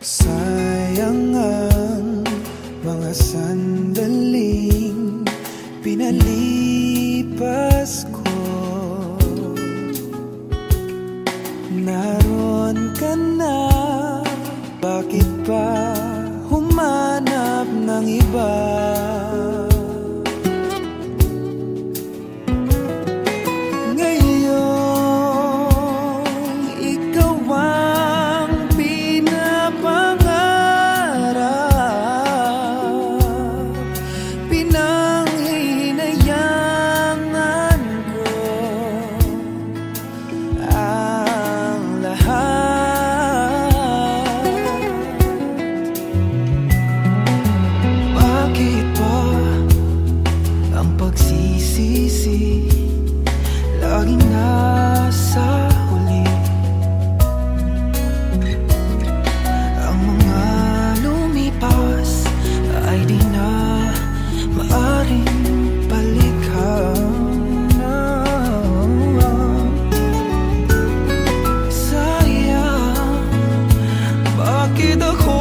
Sayang ang mga sandaling pinalipas ko. Naroon ka na, bakit pa humanap ng iba? Laging nasa huli ang mga lumipas ay di na maaring balikan. Sayang, bakit ako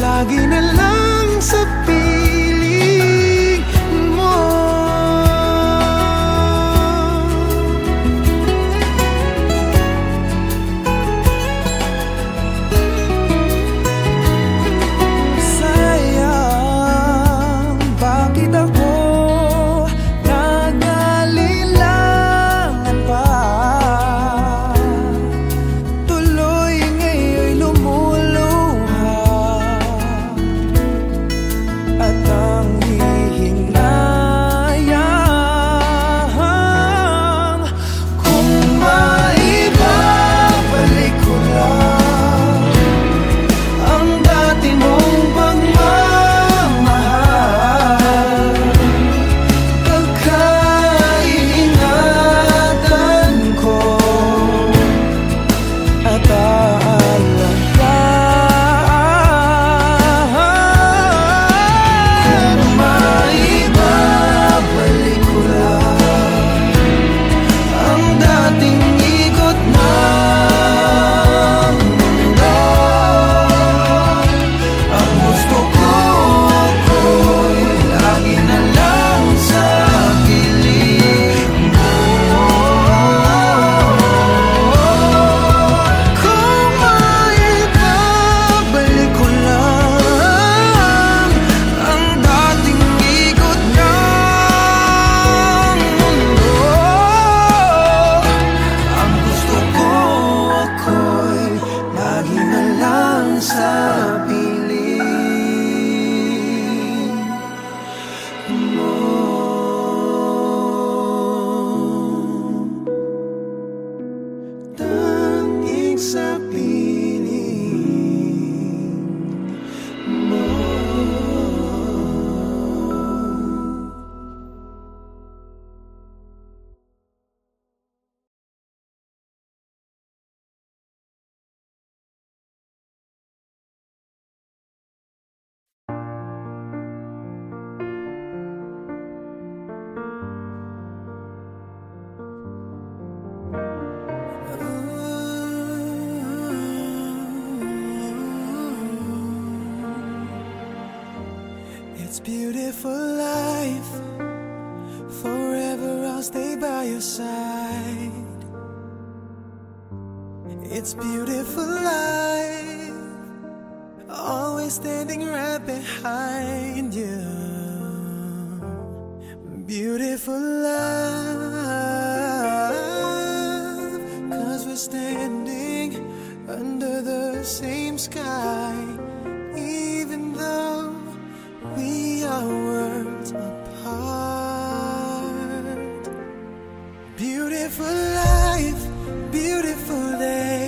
lagi na lang sa piling mo. Sayang, bakit ako nag-alilangan pa? Tuloy ngayon'y lumuluha at ang hihinayang. Kung maibabalik ko lang ang dati mong pagmamahal, pagkaingatan ko at sa piling mo. Tanging sa piling mo. It's beautiful life, forever I'll stay by your side. It's beautiful life, always standing right behind you. Beautiful love, 'cause we're standing under the same sky, even though we are worlds apart. Beautiful life, beautiful day,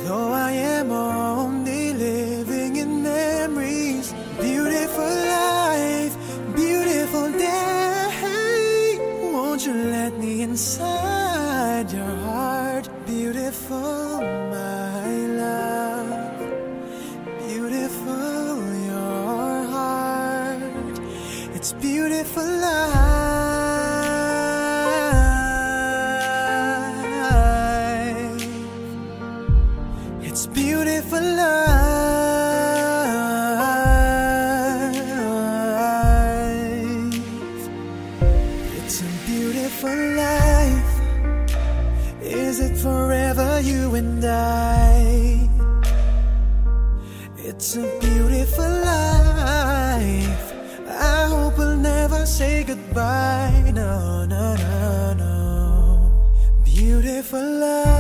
though I am only living in memories. Beautiful life, beautiful day, won't you let me inside your heart? Beautiful, my love, beautiful your heart. It's beautiful life. It's beautiful life. It's a beautiful life. Is it forever, you and I? It's a beautiful life. I hope we'll never say goodbye. No, no, no, no. Beautiful love.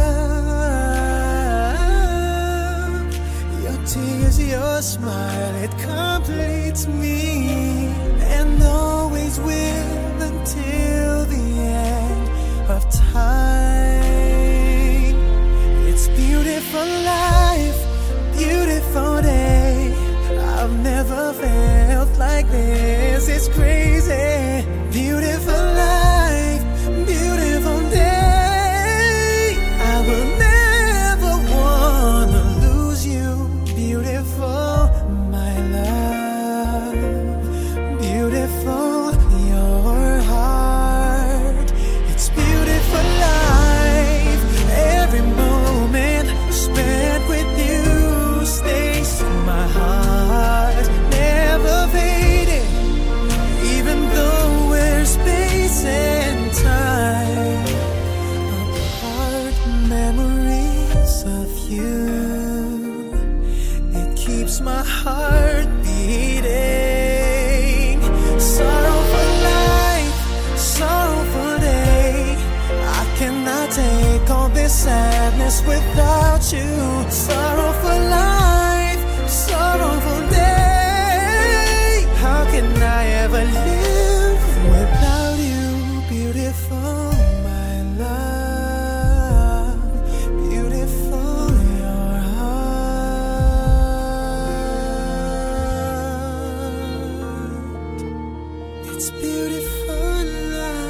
Your tears, your smile, it completes me, and always will until the end of time. It's beautiful life, beautiful day. I've never felt like this. It's crazy. Beautiful life, beautiful day. I will never wanna lose you. Beautiful, my love. Beautiful, your heart. It's beautiful life. Every moment spent with you stays in my heart, never fading, even though we're space and time apart. Memories of you, it keeps my heart beating. Sorrowful life, sorrowful day, I cannot take all this sadness without you. Sorrowful life, sorrowful day, how can I ever live without you? Beautiful, my love, beautiful your heart. It's beautiful life.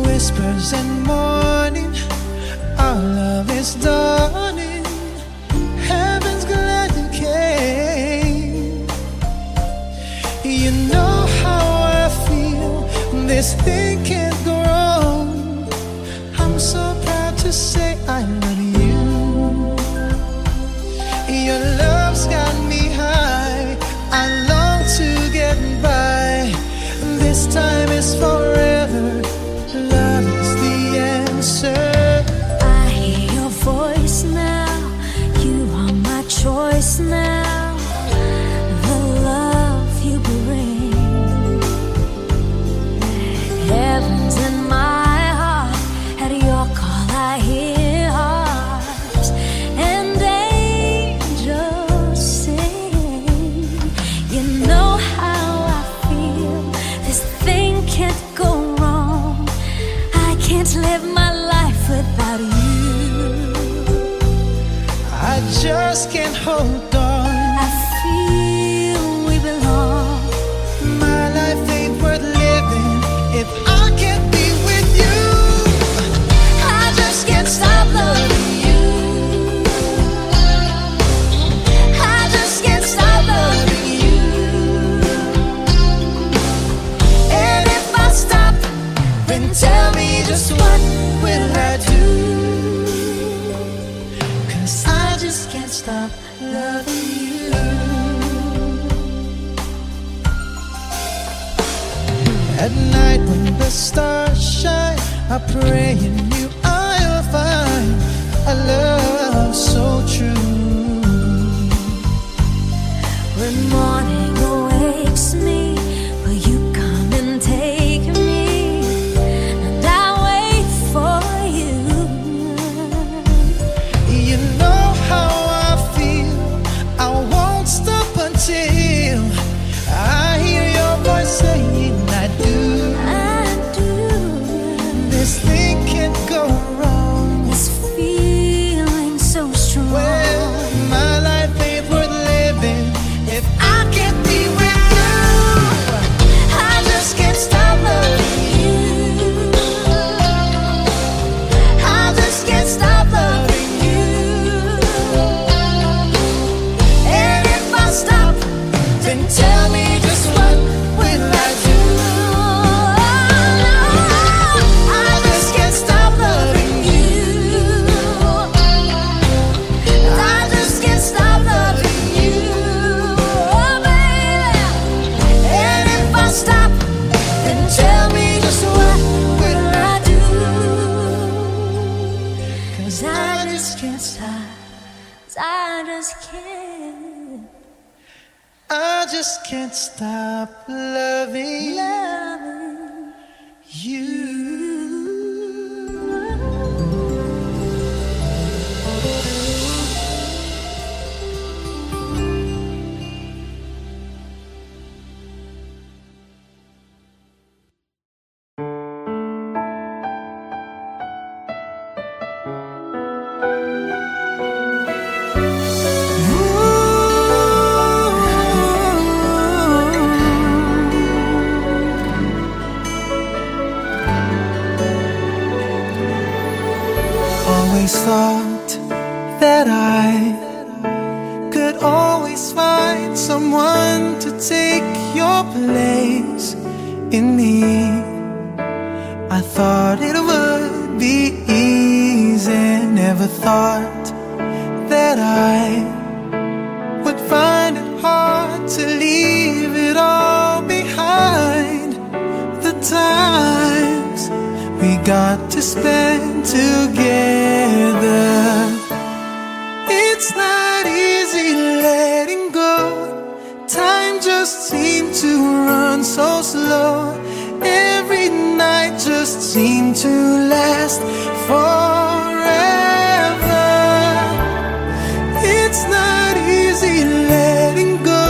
Whispers and morning, our love is dawning. Heaven's glad you came. You know how I feel, this thing can't go wrong. I'm so proud to say I love you. Your love's got me high, I long to get by. This time is forever, love is the answer. I hear your voice now, you are my choice now. The love you bring, heaven's in my heart. At your call I hear tell me just what will I do? 'Cause I just can't stop loving you. At night when the stars shine, I pray in you I'll find a love so true. When morning awakes me, will you come and take me? And I wait for you. You know how I feel, I won't stop until I hear your voice saying I do. I do. This thing can't go wrong. This feeling so strong. Well, my life ain't worth living if I can't be with you. I just can't stop loving you. I just can't stop loving you. And if I stop, then tell me just what will I do? I just can't stop loving you. I just can't stop loving you, oh baby. And if I stop, then tell me just what will I do? 'Cause I just can't stop. 'Cause I just can't. I just can't stop loving you. Always thought that I could always find someone to take your place in me. I thought it would be easy, never thought that I would find it hard to leave it all behind. The times we got to spend together, it's not easy letting go. Time just seemed to run so slow. Every night just seemed to last forever. It's not easy letting go,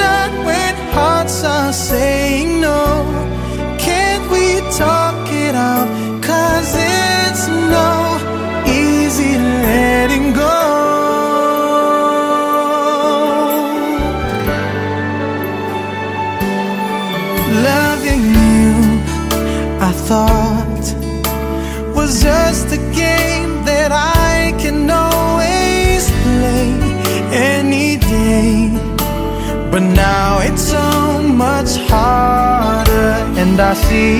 not when hearts are saying no. Can't we talk it out? 'Cause it's no easy letting go. Loving you, I thought, was just a game that I can always play any day. But now it's so much harder, and I see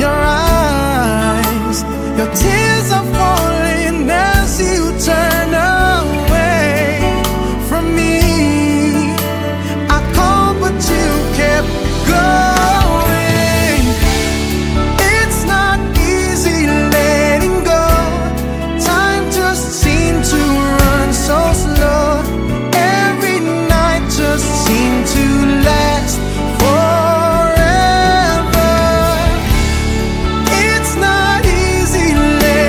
your eyes, your tears are falling as you turn away from me. I called but you kept going. It's not easy letting go. Time just seemed to run so slow. Every night just seemed to last forever. It's not easy letting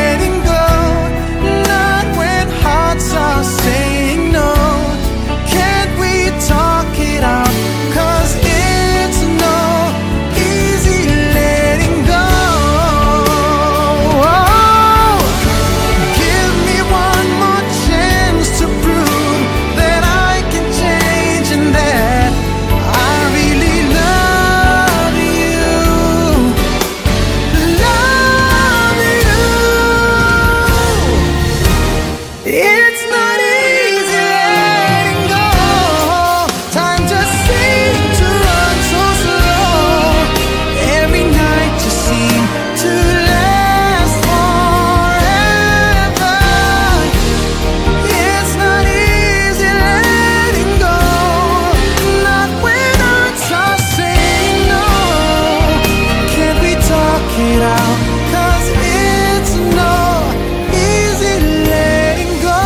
it out, 'cause it's no easy letting go.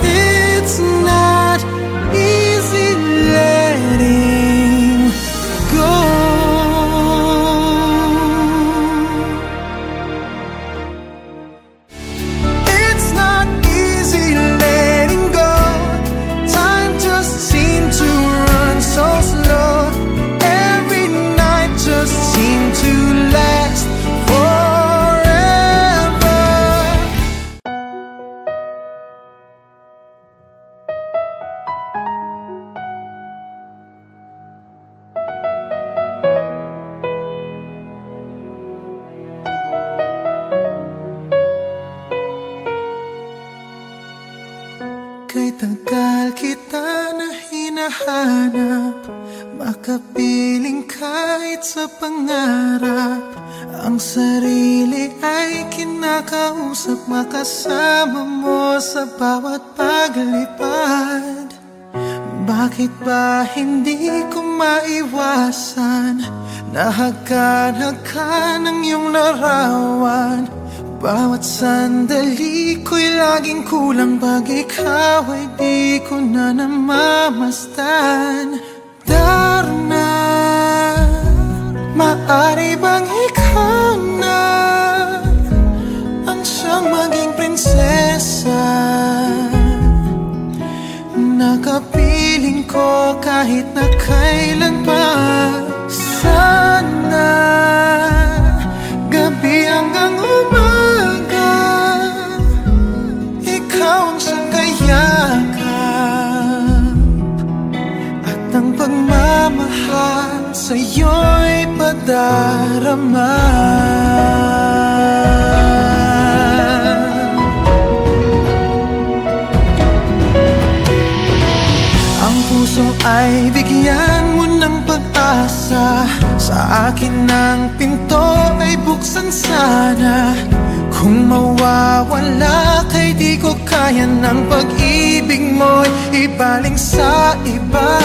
It's not easy letting go. It's not easy letting go. Time just seemed to run so slow. Every night just seemed to last forever. Kay tagal kita na hinahanap, makapiling kahit sa pangarap. Ang sarili ay kinakausap, makasama mo sa bawat paglipad. Bakit ba hindi ko maiwasan? Nahagkan-hagkan ang iyong larawan. Bawat sandali ko'y laging kulang, pag ikaw ay di ko na namamastan. Darna, maaari bang ikaw na ang siyang maging prinsesa? Nakapiling ko kahit na kailan pa. Sana gabi hanggang umaga, ikaw ang siyang kayakap, at ang pagmamahal sa'yo'y padarama. Ang puso ay bigyan mo ng pag-asa. Sa akin ang pinto ay buksan sana. Kung mawawala kay di ko kaya ng pag-ibig mo'y ibaling sa iba.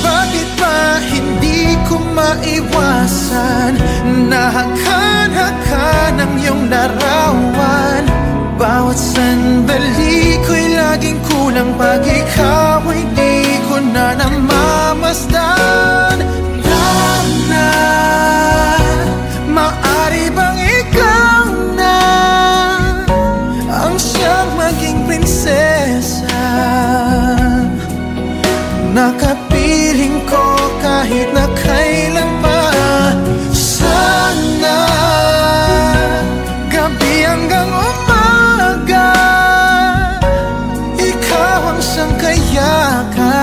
Bakit ba hindi ko maiwasan? Nahagkan-hagkan ang iyong larawan. Bawat sandali ko'y laging kulang, pag ikaw ay di ko na namamasdan. Darna, maaari bang ikaw na ang siyang maging prinsesa? Nakapiling ko kahit na kailan pa. Sana gabi hanggang umaga, ikaw ang siyang kayakap,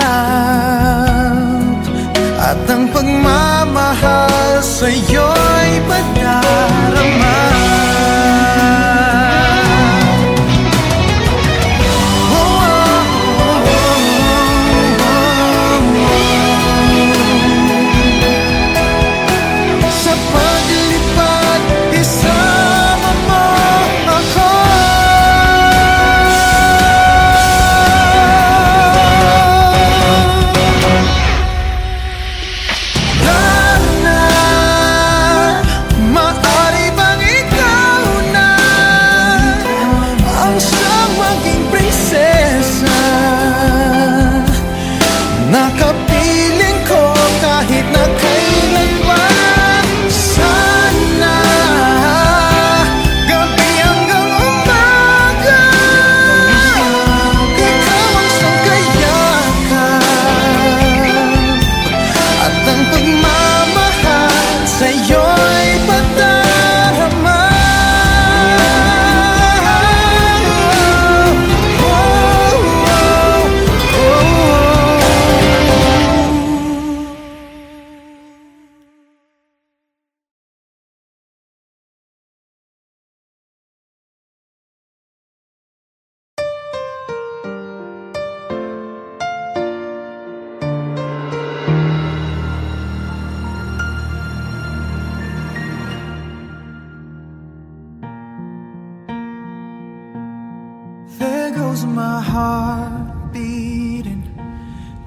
at ang pagmamahal sa'yo'y padarama. Sa paglipad, isama mo ako. Darna, maaari bang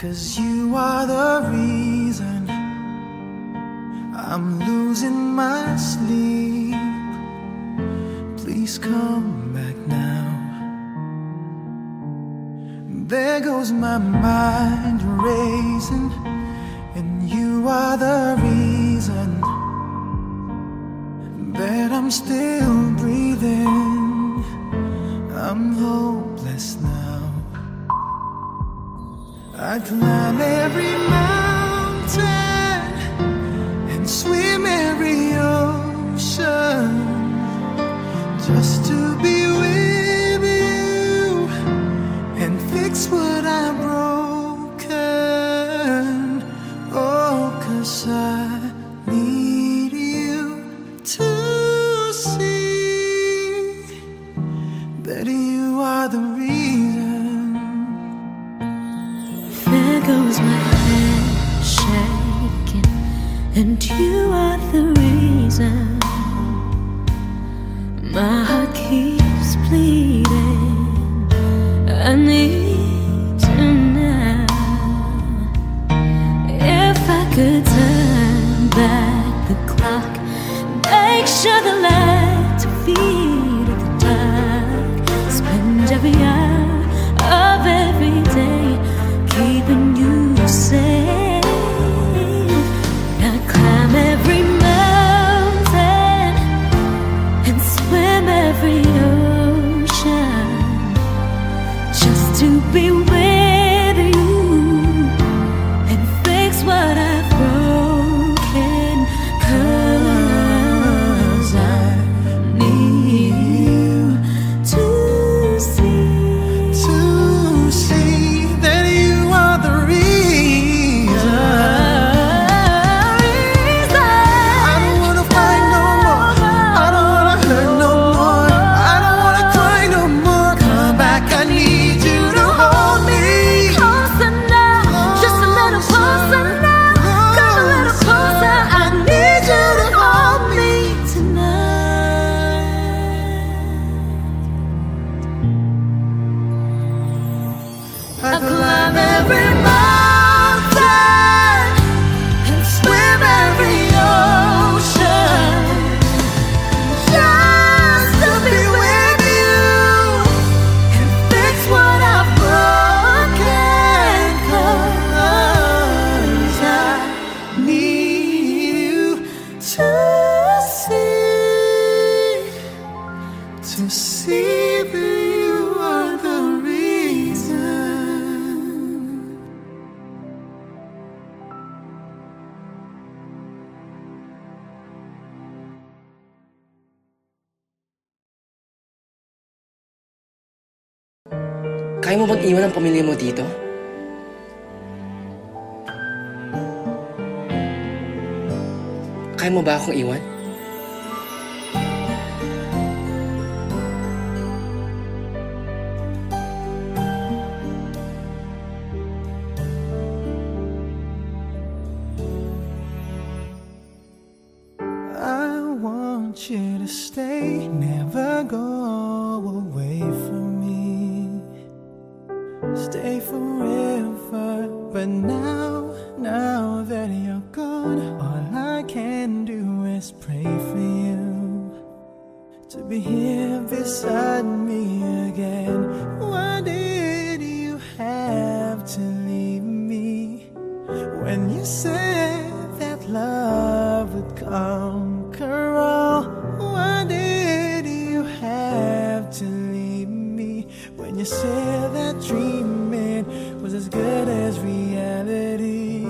'cause you are the reason I'm losing my sleep. Please come back now. There goes my mind racing, and you are the reason that I'm still breathing. I'm hopeless now. I'd climb every mountain and swim every ocean just to be with you and fix what I've broken. Oh, 'cause I need you to see that you are the reason. There goes my hand shaking, and you are the reason. My heart keeps bleeding. I need you now. If I could turn back the clock, make sure the lights are feed at the dark, spend every hour of every day keeping you safe. I'd climb every mountain and swim every ocean just to be with you and fix what I've broken. 'Cause I need you to see that you are the reason. I don't wanna fight no more. I don't wanna hurt no more. I don't wanna cry no more. Come back, I need you to hold me. Closer now, just a little closer now. Come a little closer, I need you to hold me tonight. I climb every mountain and swim every ocean just to be with you and fix what I've broken. 'Cause I need you to see that you are the reason. Kaya mo bang iwan ang pamilya mo dito? Kaya mo ba akong iwan? I want you to stay, never go away from me. Stay forever, but now that you're gone, all I can do is pray for you to be here beside me again. Why did you have to leave me when you said that love would conquer all? Why did you have to leave me when you said that dreaming was as good as reality?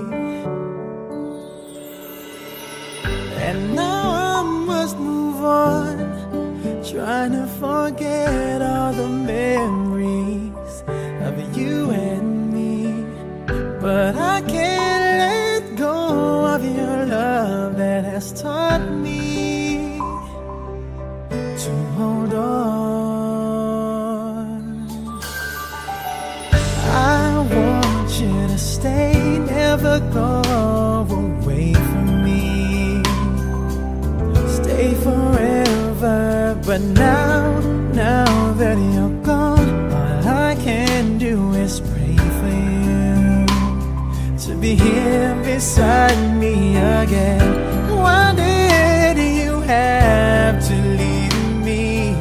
And now I must move on, trying to forget all the memories of you and me. But I can't let go of your love that has taught me to hold on. I want you to stay, never go away from me. Stay forever, but now that you're gone, all I can do is pray for you be here beside me again. Why did you have to leave me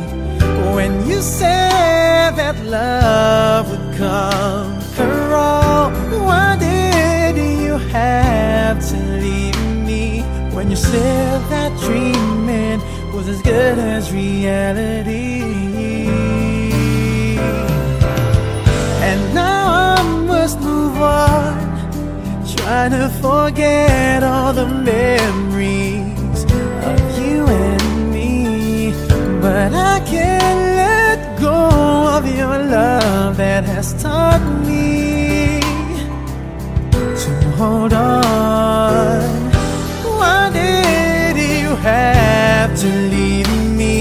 when you said that love would conquer all? Why did you have to leave me when you said that dreaming was as good as reality? And now I must move on, trying to forget all the memories of you and me. But I can't let go of your love that has taught me to hold on. Why did you have to leave me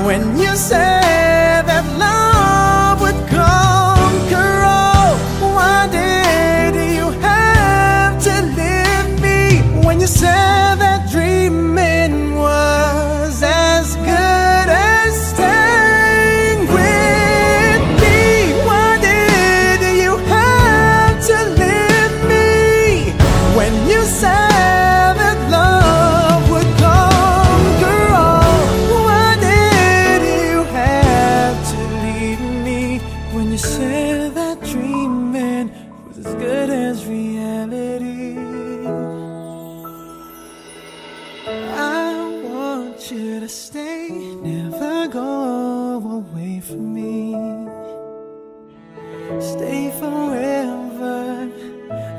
when you said that love would conquer all? Why did you have to leave me when you said that dreaming was as good as staying with me? Why did you have to leave me when you said that love would conquer all? Why did you have to leave me when you said that dreaming was as good as reality? I want you to stay, never go away from me. Stay forever.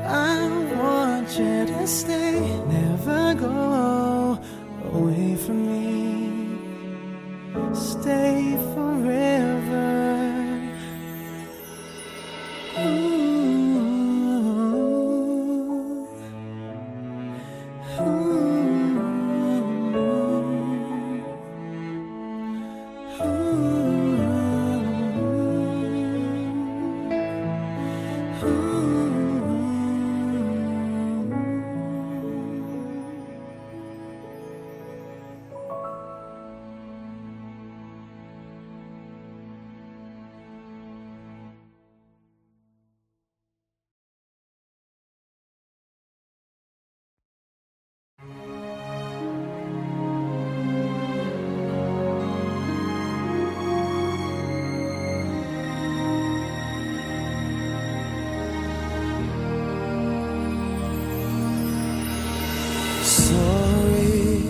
I want you to stay, never go away from me. Stay forever. Sorry,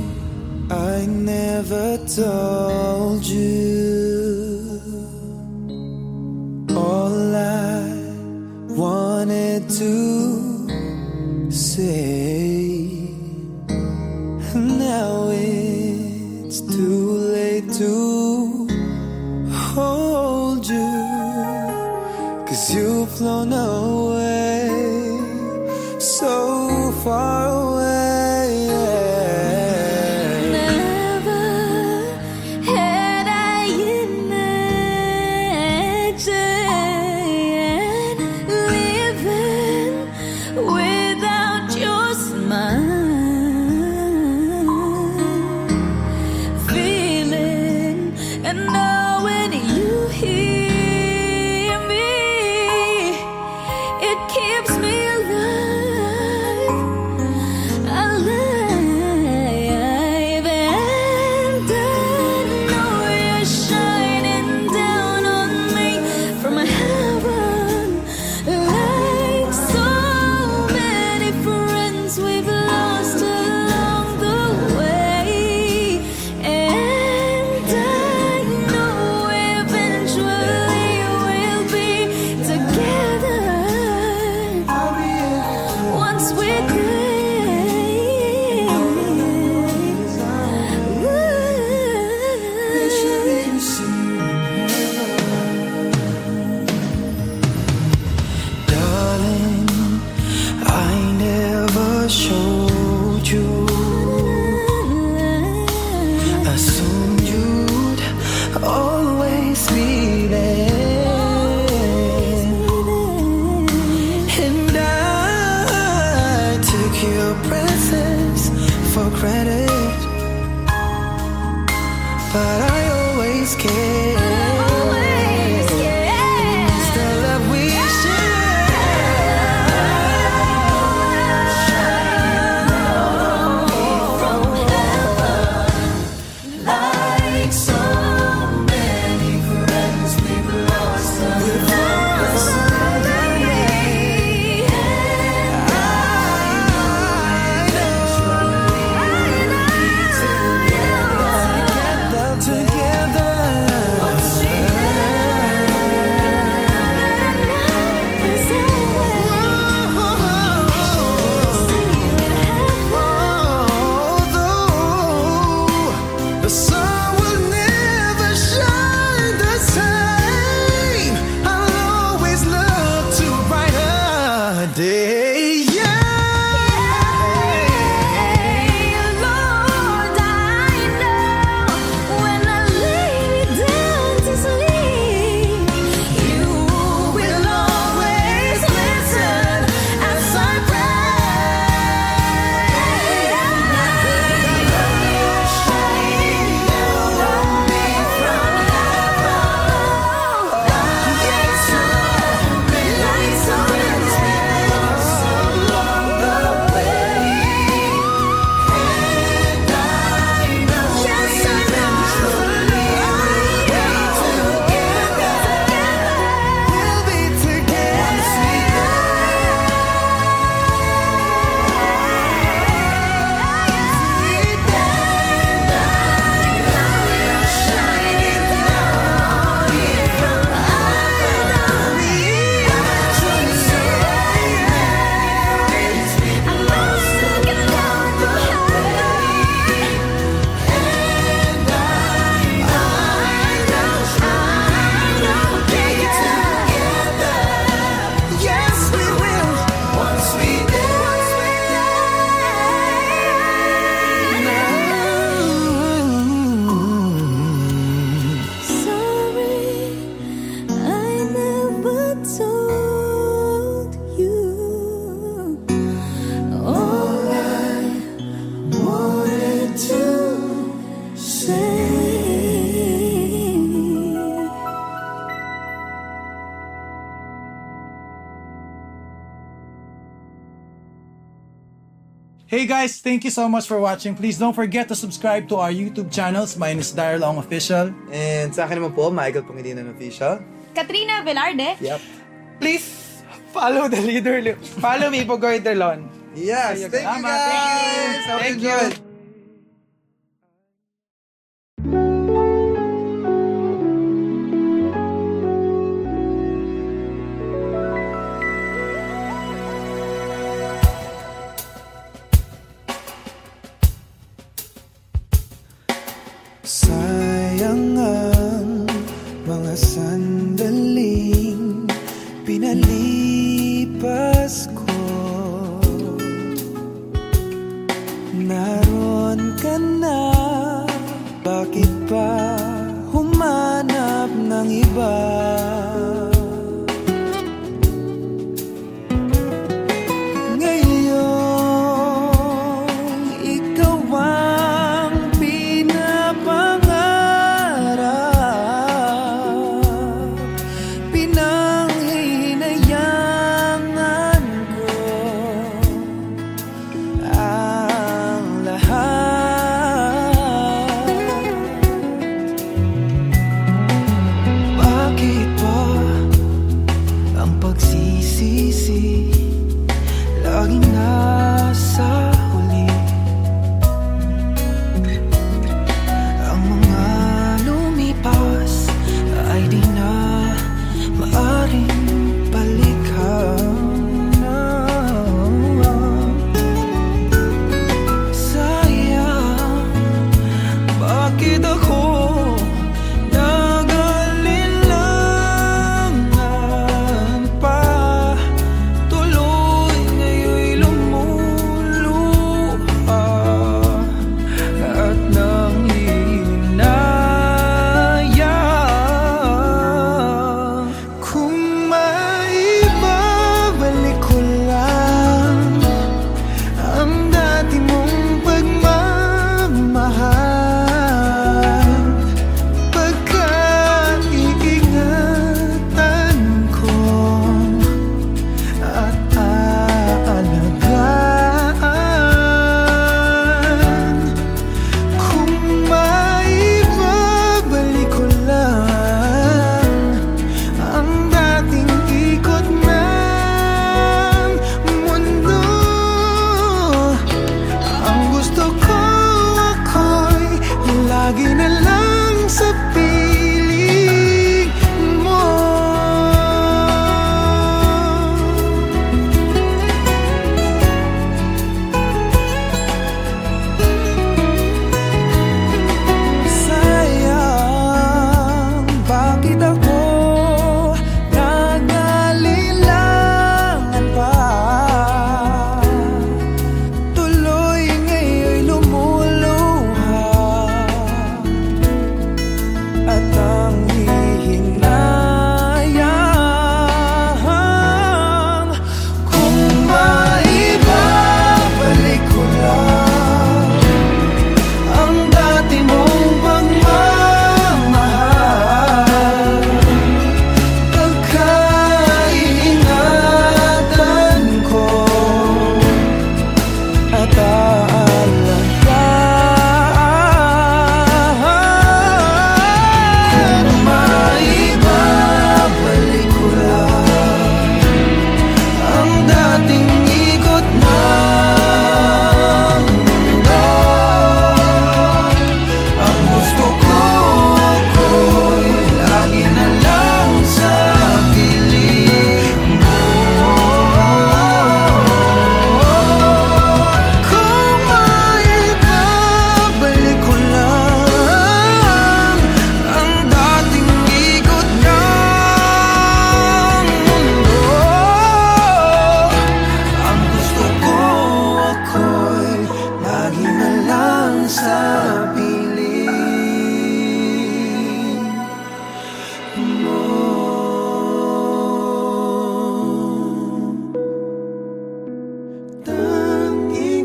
I never told you all I wanted to say. Now it's too late to hold you, 'cause you've flown away, so far away. Keeps me day. Yeah. Lord, I know when I lay me down to sleep, you will always listen as I pray. Shining down on me from heaven, lights on me, lights on us along the way. And I know, yes I know, We'll be Yes, we will. Once we sorry, I never told you all I wanted to say. Hey guys, thank you so much for watching. Please don't forget to subscribe to our YouTube channels. Mine is Daryl Ong Official. And sa akin naman po, Michael Pangilinan Official. Katrina Velarde. Yep. Please follow the leader. Follow me, Pugoy Derlon. Yes, thank you Tama, guys! Hope Thank you you. enjoyed. Sayang ang mga sandaling pinalipas ko. Naroon ka na, bakit pa humanap ng iba? Ngayon, ikaw ang pinapangarap, pinanghihinayangan ko ang lahat. Bakit ba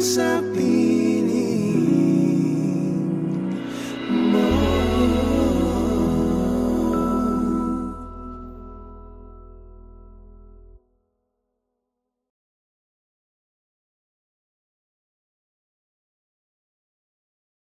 sabihin.